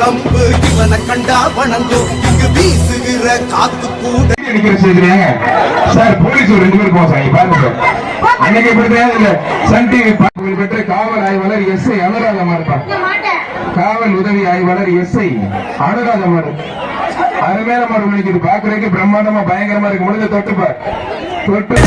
கம்பு இவனை கண்டா வணங்கும் இங்கு வீசுகிற காத்து கூட சார் போலீஸ் ஒரு 2 பேர் போசாங்க பாருங்க அன்னைக்கு இப்படிதான் இல்ல சன் டிவி பெற்ற காவல் ஆய்வாளர் எஸ்ஐ அனுராதமார் காவல் உதவி ஆய்வாளர் எஸ்ஐ அனுராதமார் அருமையான மாடு முடிக்குது பாக்குறதுக்கு பிரம்மாண்டமா பயங்கரமா இருக்கு முடிஞ்ச தொட்டுப்பார் தொட்டு